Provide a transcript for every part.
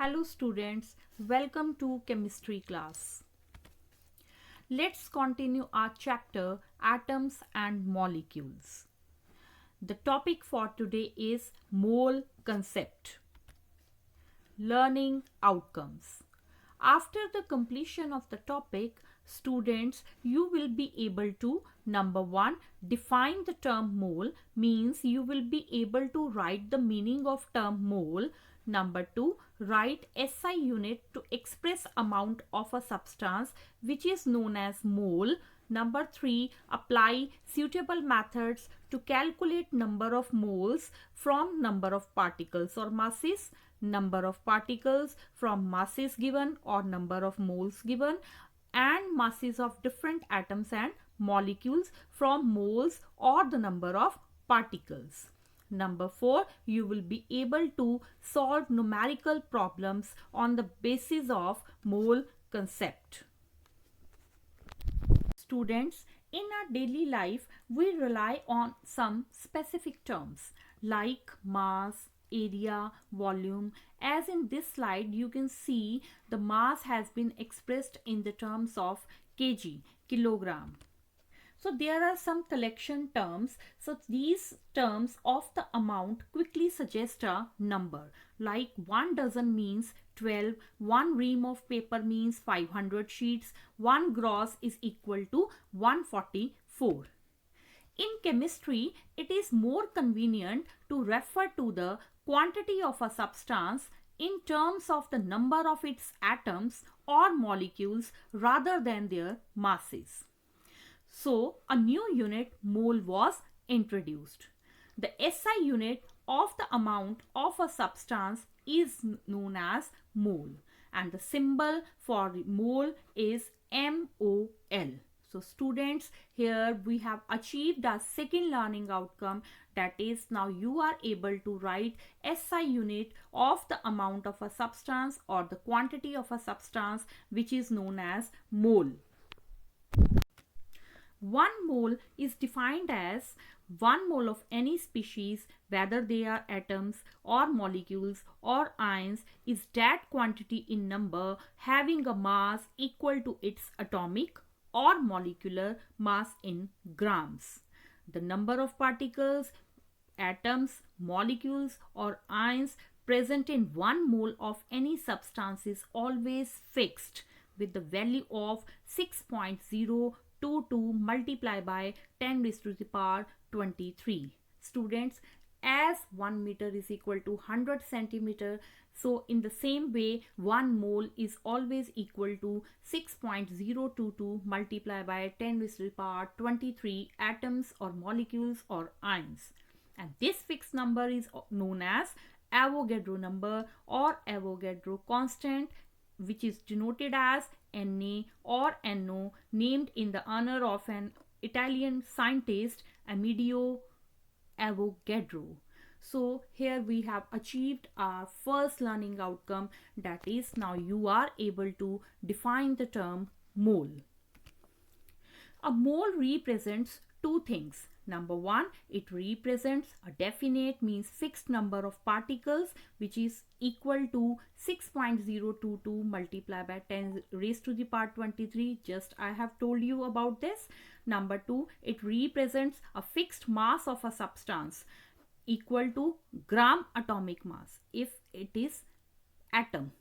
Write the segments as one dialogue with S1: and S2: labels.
S1: Hello students, welcome to chemistry class. Let's continue our chapter Atoms and Molecules. The topic for today is mole concept. Learning outcomes. After the completion of the topic, students, you will be able to number 1 define the term mole, means you will be able to write the meaning of term mole. Number 2, write SI unit to express amount of a substance which is known as mole. Number 3, apply suitable methods to calculate number of moles from number of particles or masses, number of particles from masses given or number of moles given, and masses of different atoms and molecules from moles or the number of particles. Number 4, you will be able to solve numerical problems on the basis of mole concept. Students, in our daily life, we rely on some specific terms like mass, area, volume. As in this slide, you can see the mass has been expressed in the terms of kg, kilogram. So there are some collection terms. So these terms of the amount quickly suggest a number. Like 1 dozen means 12, 1 ream of paper means 500 sheets, 1 gross is equal to 144. In chemistry, it is more convenient to refer to the quantity of a substance in terms of the number of its atoms or molecules rather than their masses. So, a new unit mole was introduced. The SI unit of the amount of a substance is known as mole, and the symbol for mole is MOL. So students, here we have achieved our second learning outcome, that is now you are able to write SI unit of the amount of a substance or the quantity of a substance which is known as mole. 1 mole is defined as 1 mole of any species, whether they are atoms or molecules or ions, is that quantity in number having a mass equal to its atomic or molecular mass in grams. The number of particles, atoms, molecules or ions present in 1 mole of any substance is always fixed with the value of 6.022 multiplied by 10 raised to the power 23. Students, as 1 meter is equal to 100 centimeter, so in the same way 1 mole is always equal to 6.022 multiplied by 10 raised to the power 23 atoms or molecules or ions. And this fixed number is known as Avogadro number or Avogadro constant, which is denoted as Na or No, named in the honor of an Italian scientist Amedeo Avogadro. So here we have achieved our first learning outcome, that is now you are able to define the term mole. A mole represents two things. Number 1, it represents a definite, means fixed number of particles which is equal to 6.022 multiplied by 10 raised to the power 23. Just I have told you about this. Number 2, it represents a fixed mass of a substance equal to gram atomic mass if it is atom,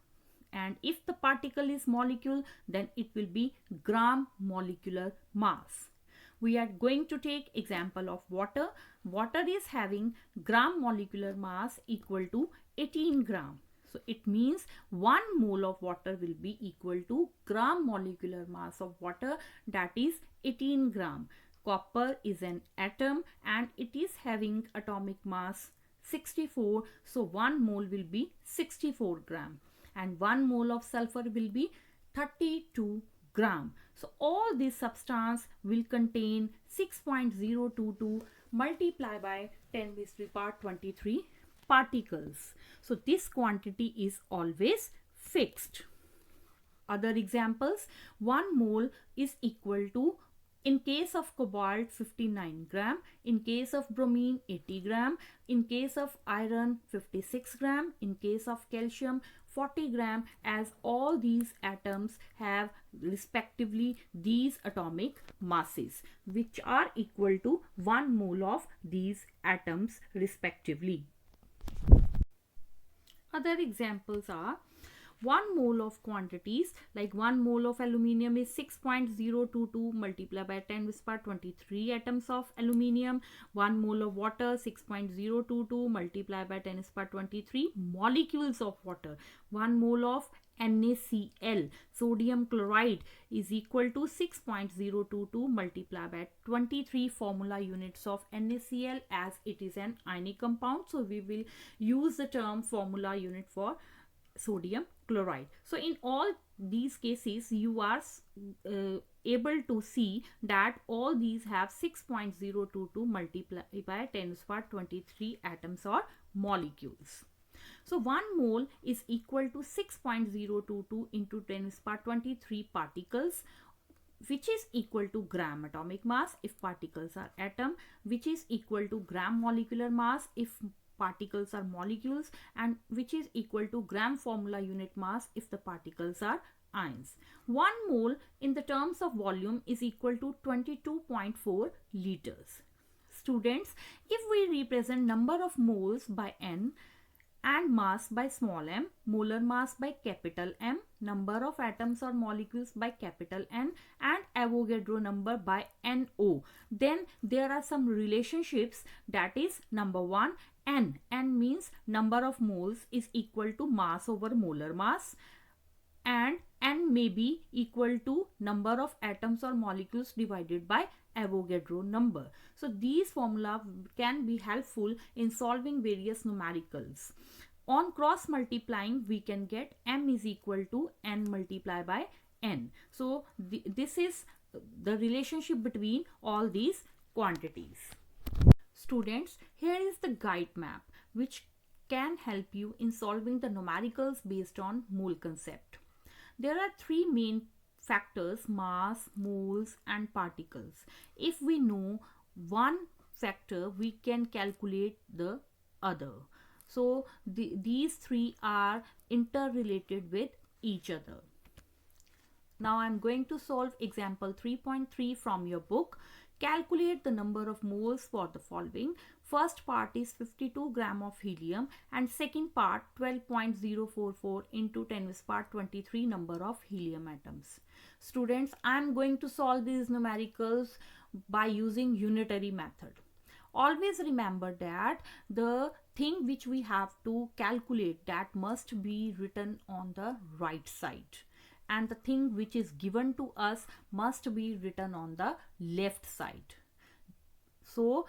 S1: and if the particle is molecule, then it will be gram molecular mass. We are going to take example of water. Water is having gram molecular mass equal to 18 gram. So it means 1 mole of water will be equal to gram molecular mass of water, that is 18 gram. Copper is an atom and it is having atomic mass 64. So 1 mole will be 64 gram. And 1 mole of sulfur will be 32 gram. So all this substance will contain 6.022 multiplied by 10 raised to the power 23 particles. So this quantity is always fixed. Other examples, 1 mole is equal to, in case of cobalt, 59 gram, in case of bromine, 80 gram, in case of iron, 56 gram, in case of calcium, 40 gram, as all these atoms have respectively these atomic masses which are equal to 1 mole of these atoms respectively. Other examples are 1 mole of quantities, like 1 mole of aluminium is 6.022 multiplied by 10 to the power 23 atoms of aluminium. 1 mole of water, 6.022 multiplied by 10 to the power 23 molecules of water. 1 mole of NaCl, sodium chloride, is equal to 6.022 multiplied by 23 formula units of NaCl, as it is an ionic compound. So we will use the term formula unit for sodium chloride. So in all these cases you are able to see that all these have 6.022 multiplied by 10 to the power 23 atoms or molecules. So 1 mole is equal to 6.022 into 10 to the power 23 particles, which is equal to gram atomic mass if particles are atom, which is equal to gram molecular mass if particles are molecules, and which is equal to gram formula unit mass if the particles are ions. 1 mole in the terms of volume is equal to 22.4 liters. Students, if we represent number of moles by N and mass by small m, molar mass by capital M, number of atoms or molecules by capital N, and Avogadro number by NO, then there are some relationships, that is number 1, N. N means number of moles is equal to mass over molar mass, and N may be equal to number of atoms or molecules divided by Avogadro number. So these formula can be helpful in solving various numericals. On cross multiplying, we can get M is equal to N multiplied by N. So this is the relationship between all these quantities. Students, here is the guide map which can help you in solving the numericals based on mole concept. There are three main factors: mass, moles and particles. If we know one factor, we can calculate the other. So these three are interrelated with each other. Now I am going to solve example 3.3 from your book. Calculate the number of moles for the following. First part is 52 gram of helium and second part 12.044 into 10 to the power 23 number of helium atoms. Students, I am going to solve these numericals by using unitary method. Always remember that the thing which we have to calculate, that must be written on the right side, and the thing which is given to us must be written on the left side. So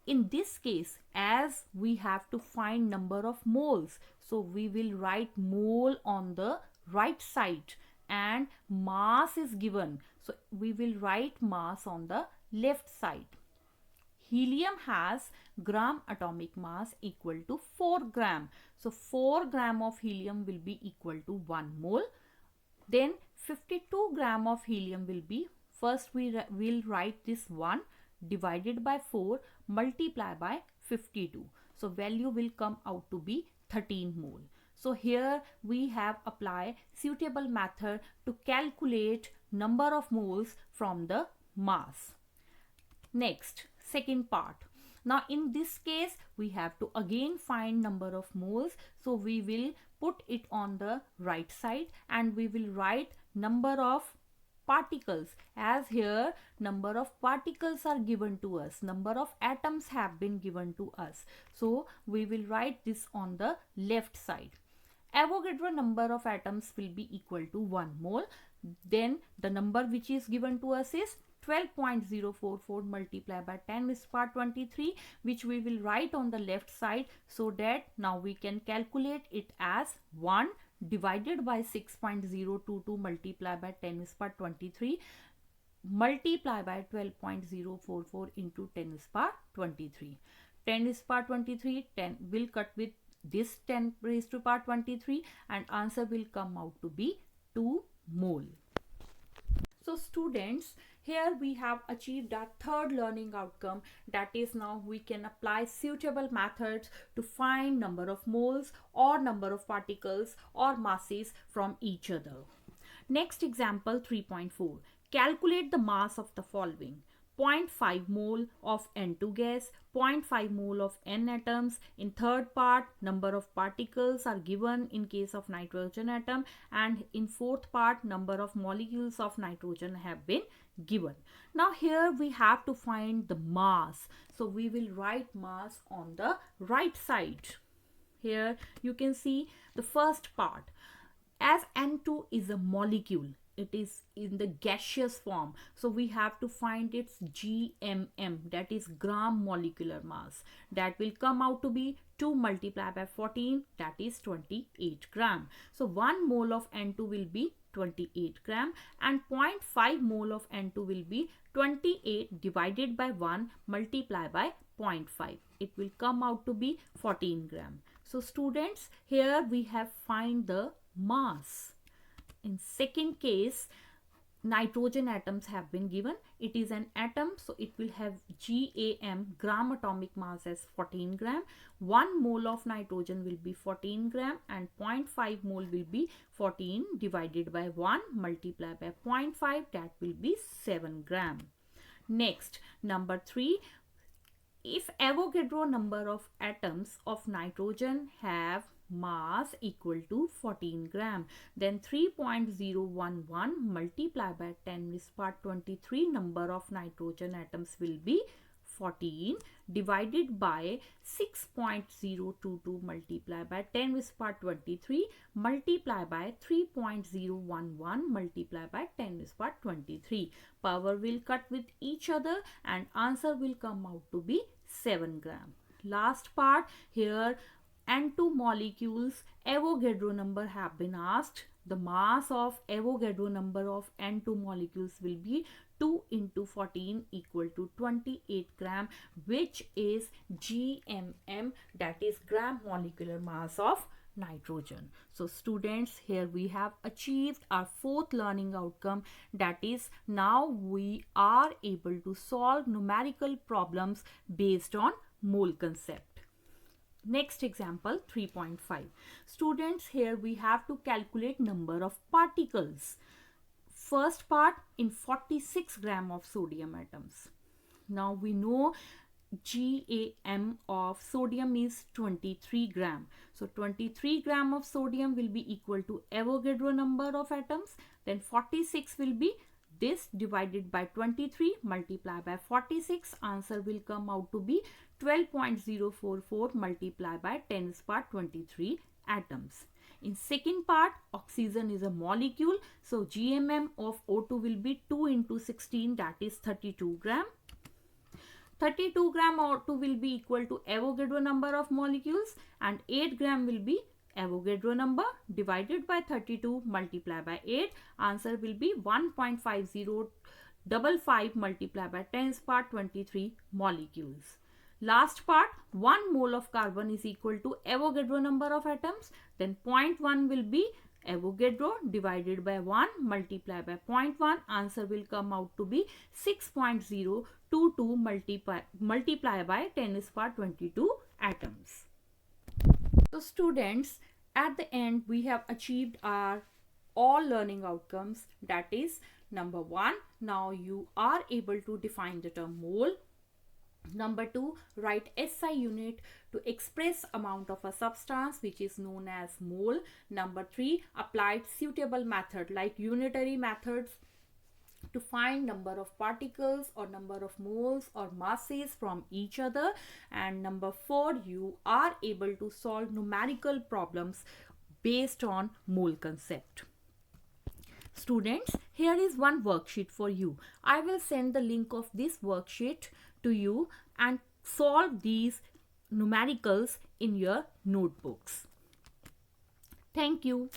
S1: in this case, as we have to find number of moles, so we will write mole on the right side and mass is given, so we will write mass on the left side. Helium has gram atomic mass equal to 4 gram. So 4 gram of helium will be equal to 1 mole. Then 52 gram of helium will be, first we will write this 1 divided by 4 multiply by 52. So value will come out to be 13 mole. So here we have applied suitable method to calculate number of moles from the mass. Next, second part. Now in this case we have to again find number of moles, so we will put it on the right side and we will write number of particles, as here number of particles are given to us, number of atoms have been given to us, so we will write this on the left side. Avogadro number of atoms will be equal to 1 mole. Then the number which is given to us is 12.044 multiplied by 10 to the power 23, which we will write on the left side, so that now we can calculate it as 1 divided by 6.022 multiplied by 10 to the power 23 multiply by 12.044 into 10 to the power 23. 10 to the power 23, 10 will cut with this 10 raised to the power 23 and answer will come out to be 2 mole. So students, Here we have achieved our third learning outcome, that is now we can apply suitable methods to find number of moles or number of particles or masses from each other. Next example 3.4. Calculate the mass of the following: 0.5 mole of N2 gas, 0.5 mole of N atoms. In third part, number of particles are given in case of nitrogen atom, and in fourth part, number of molecules of nitrogen have been given. Now here we have to find the mass. So we will write mass on the right side. Here you can see the first part. As N2 is a molecule, it is in the gaseous form, so we have to find its GMM, that is gram molecular mass. That will come out to be 2 multiplied by 14, that is 28 gram. So 1 mole of N2 will be 28 gram, and 0.5 mole of N2 will be 28 divided by 1 multiplied by 0.5. It will come out to be 14 gram. So students, here we have find the mass. In second case, nitrogen atoms have been given. It is an atom, so it will have GAM, gram atomic mass, as 14 gram. 1 mole of nitrogen will be 14 gram, and 0.5 mole will be 14 divided by 1 multiplied by 0.5, that will be 7 gram. Next, number 3. If Avogadro number of atoms of nitrogen have mass equal to 14 gram, then 3.011 multiplied by 10 raised to 23 number of nitrogen atoms will be 14 divided by 6.022 multiplied by 10 raised to 23 multiplied by 3.011 multiplied by 10 raised to 23. Power will cut with each other and answer will come out to be 7 gram. Last part, here N2 molecules Avogadro number have been asked. The mass of Avogadro number of N2 molecules will be 2 into 14 equal to 28 gram, which is GMM, that is gram molecular mass of nitrogen. So students, here we have achieved our fourth learning outcome, that is now we are able to solve numerical problems based on mole concept. Next example 3.5. Students, here we have to calculate number of particles. First part, in 46 gram of sodium atoms. Now we know GAM of sodium is 23 gram. So 23 gram of sodium will be equal to Avogadro number of atoms. Then 46 will be this divided by 23 multiplied by 46. Answer will come out to be 12.044 multiplied by 10 raised to 23 atoms. In second part, oxygen is a molecule. So GMM of O2 will be 2 into 16, that is 32 gram. 32 gram O2 will be equal to Avogadro number of molecules, and 8 gram will be Avogadro number divided by 32 multiplied by 8. Answer will be 1.5055 multiplied by 10 raised to 23 molecules. Last part, 1 mole of carbon is equal to Avogadro number of atoms. Then 0.1 will be Avogadro divided by 1 multiplied by 0.1. Answer will come out to be 6.022 multiplied by 10 raised to 22 atoms. So students, at the end we have achieved our all learning outcomes, that is number 1, now you are able to define the term mole. Number 2, write SI unit to express amount of a substance which is known as mole. Number 3, applied suitable method like unitary methods to find number of particles or number of moles or masses from each other. And number 4, you are able to solve numerical problems based on mole concept. Students, here is one worksheet for you. I will send the link of this worksheet to you and solve these numericals in your notebooks. Thank you.